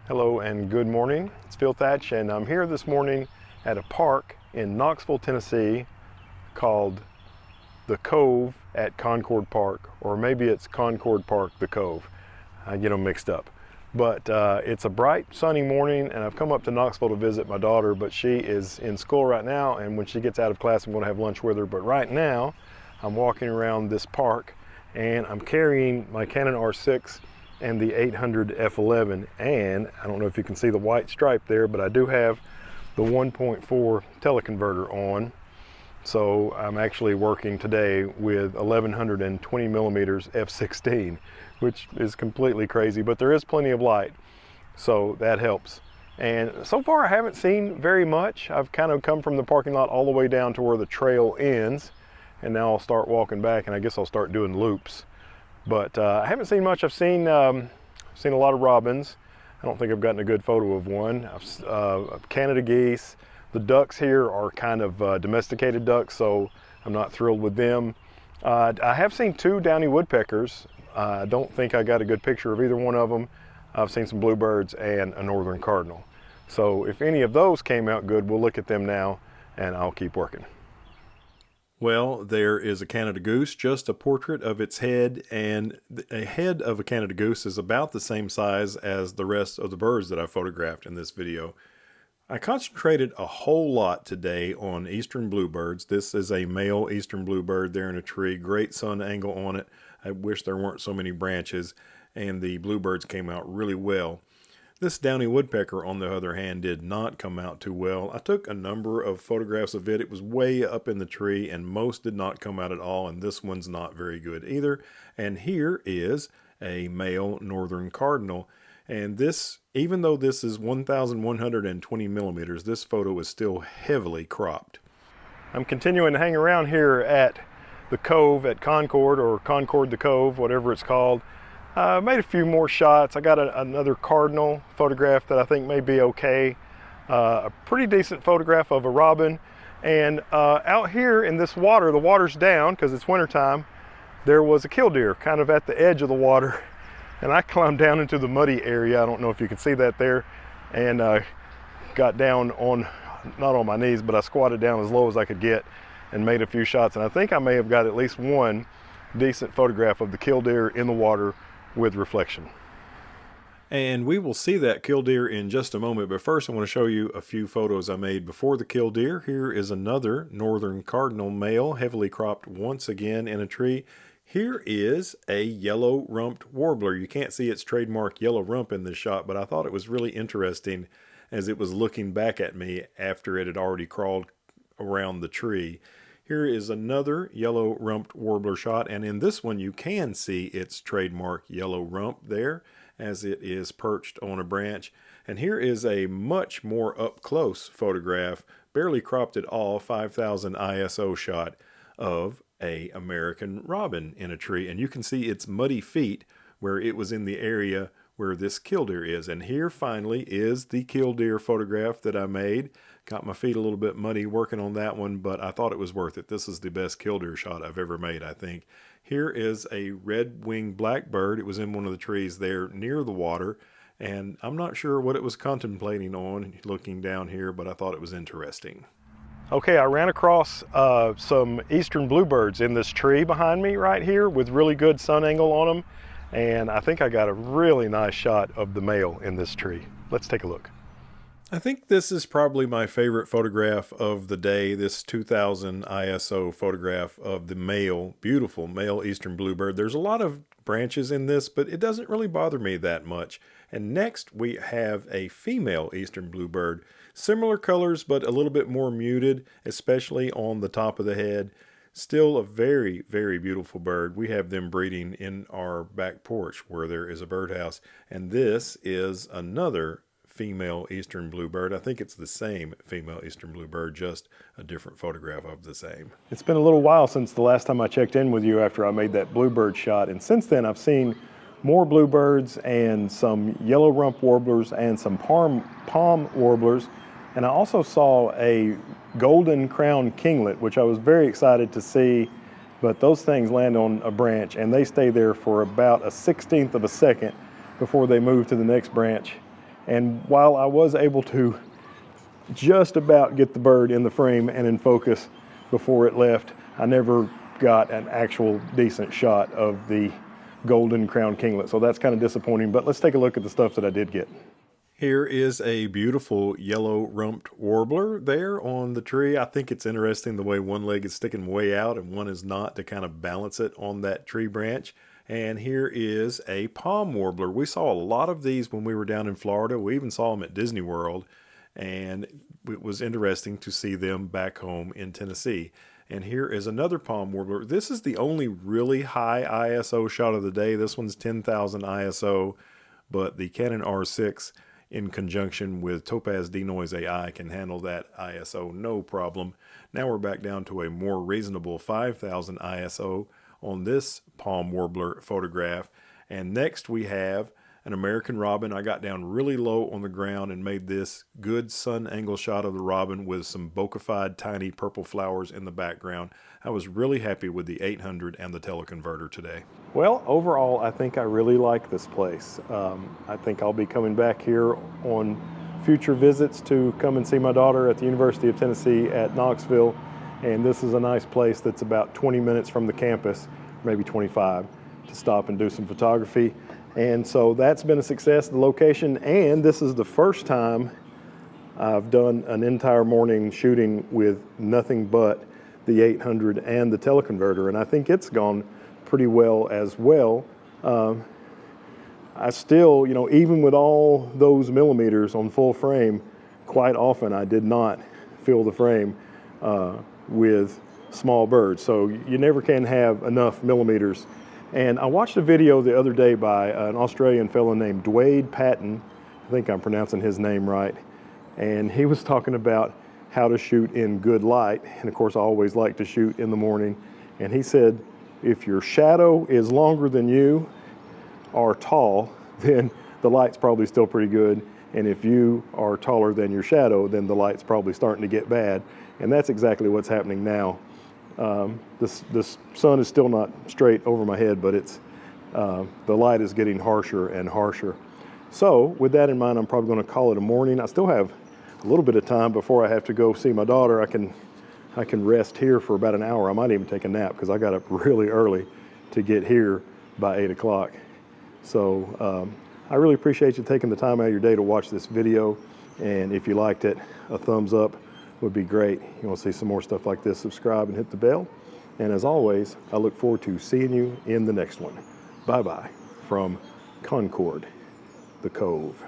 Hello and good morning. It's Phil Thatch and I'm here this morning at a park in Knoxville, Tennessee called the Cove at Concord Park, or maybe it's Concord Park, the Cove. I get them mixed up. But it's a bright sunny morning and I've come up to Knoxville to visit my daughter, but she is in school right now, and when she gets out of class I'm going to have lunch with her. But right now I'm walking around this park and I'm carrying my Canon R6 and the 800 f11, and I don't know if you can see the white stripe there, but I do have the 1.4 teleconverter on. So I'm actually working today with 1120 millimeters f16, which is completely crazy, but there is plenty of light, so that helps. And so far I haven't seen very much. I've kind of come from the parking lot all the way down to where the trail ends, and now I'll start walking back, and I guess I'll start doing loops. But I haven't seen much. I've seen a lot of robins. I don't think I've gotten a good photo of one. Canada geese. The ducks here are kind of domesticated ducks, so I'm not thrilled with them. I have seen two Downy Woodpeckers. I don't think I got a good picture of either one of them. I've seen some Bluebirds and a northern cardinal. So if any of those came out good, we'll look at them now and I'll keep working. Well, there is a Canada goose, just a portrait of its head, and a head of a Canada goose is about the same size as the rest of the birds that I photographed in this video. I concentrated a whole lot today on eastern bluebirds. This is a male eastern bluebird there in a tree, great sun angle on it. I wish there weren't so many branches, and the bluebirds came out really well. This Downy Woodpecker, on the other hand, did not come out too well. I took a number of photographs of it. It was way up in the tree, and most did not come out at all, and this one's not very good either. And here is a male northern cardinal. And this, even though this is 1,120 millimeters, this photo is still heavily cropped. I'm continuing to hang around here at the Cove at Concord, or Concord the Cove, whatever it's called. Made a few more shots. I got another cardinal photograph that I think may be okay. A pretty decent photograph of a robin. And out here in this water, the water's down because it's wintertime, there was a killdeer kind of at the edge of the water. And I climbed down into the muddy area. I don't know if you can see that there. And got down on, not on my knees, but I squatted down as low as I could get and made a few shots. And I think I may have got at least one decent photograph of the killdeer in the water with reflection. And we will see that killdeer in just a moment, but first I want to show you a few photos I made before the killdeer. Here is another northern cardinal male, heavily cropped once again in a tree. Here is a yellow-rumped warbler. You can't see its trademark yellow rump in this shot, but I thought it was really interesting as it was looking back at me after it had already crawled around the tree. Here is another yellow-rumped warbler shot, and in this one you can see its trademark yellow rump there as it is perched on a branch. And here is a much more up-close photograph, barely cropped at all, 5000 ISO shot of a American robin in a tree. And you can see its muddy feet where it was in the area where this killdeer is. And here finally is the killdeer photograph that I made. Got my feet a little bit muddy working on that one, but I thought it was worth it. This is the best killdeer shot I've ever made, I think. Here is a red-winged blackbird. It was in one of the trees there near the water, and I'm not sure what it was contemplating on looking down here, but I thought it was interesting. Okay, I ran across some eastern bluebirds in this tree behind me right here with really good sun angle on them, and I think I got a really nice shot of the male in this tree. Let's take a look. I think this is probably my favorite photograph of the day, this 2000 ISO photograph of the male, beautiful male eastern bluebird. There's a lot of branches in this, but it doesn't really bother me that much. And next we have a female eastern bluebird. Similar colors, but a little bit more muted, especially on the top of the head. Still a very, very beautiful bird. We have them breeding in our back porch where there is a birdhouse. And this is another female eastern bluebird. I think it's the same female eastern bluebird, just a different photograph of the same. It's been a little while since the last time I checked in with you after I made that bluebird shot, and since then I've seen more bluebirds and some yellow-rumped warblers and some palm warblers, and I also saw a golden crowned kinglet, which I was very excited to see, but those things land on a branch and they stay there for about a 1/16 of a second before they move to the next branch. And while I was able to just about get the bird in the frame and in focus before it left, I never got an actual decent shot of the golden crowned kinglet. So that's kind of disappointing, but let's take a look at the stuff that I did get. Here is a beautiful yellow-rumped warbler there on the tree. I think it's interesting the way one leg is sticking way out and one is not, to kind of balance it on that tree branch. And here is a palm warbler. We saw a lot of these when we were down in Florida. We even saw them at Disney World, and it was interesting to see them back home in Tennessee. And here is another palm warbler. This is the only really high ISO shot of the day. This one's 10,000 ISO, but the Canon R6 in conjunction with Topaz Denoise AI can handle that ISO no problem. Now we're back down to a more reasonable 5,000 ISO on this palm warbler photograph. And next we have an American robin. I got down really low on the ground and made this good sun angle shot of the robin with some bokeh-fied tiny purple flowers in the background. I was really happy with the 800 and the teleconverter today. Well, overall, I think I really like this place. I think I'll be coming back here on future visits to come and see my daughter at the University of Tennessee at Knoxville. And this is a nice place that's about 20 minutes from the campus, maybe 25, to stop and do some photography. And so that's been a success, the location, and this is the first time I've done an entire morning shooting with nothing but the 800 and the teleconverter, and I think it's gone pretty well as well. I still, even with all those millimeters on full frame, quite often I did not fill the frame with small birds, so you never can have enough millimeters. And I watched a video the other day by an Australian fellow named Dwayne Patton. I think I'm pronouncing his name right. And he was talking about how to shoot in good light. And of course, I always like to shoot in the morning. And he said, if your shadow is longer than you are tall, then the light's probably still pretty good. And if you are taller than your shadow, then the light's probably starting to get bad. And that's exactly what's happening now. This sun is still not straight over my head, but it's the light is getting harsher and harsher. So with that in mind, I'm probably going to call it a morning. I still have a little bit of time before I have to go see my daughter. I can rest here for about an hour. I might even take a nap because I got up really early to get here by 8 o'clock. So I really appreciate you taking the time out of your day to watch this video. And if you liked it, a thumbs up would be great. You want to see some more stuff like this, subscribe and hit the bell. And as always, I look forward to seeing you in the next one. Bye-bye from Concord, the Cove.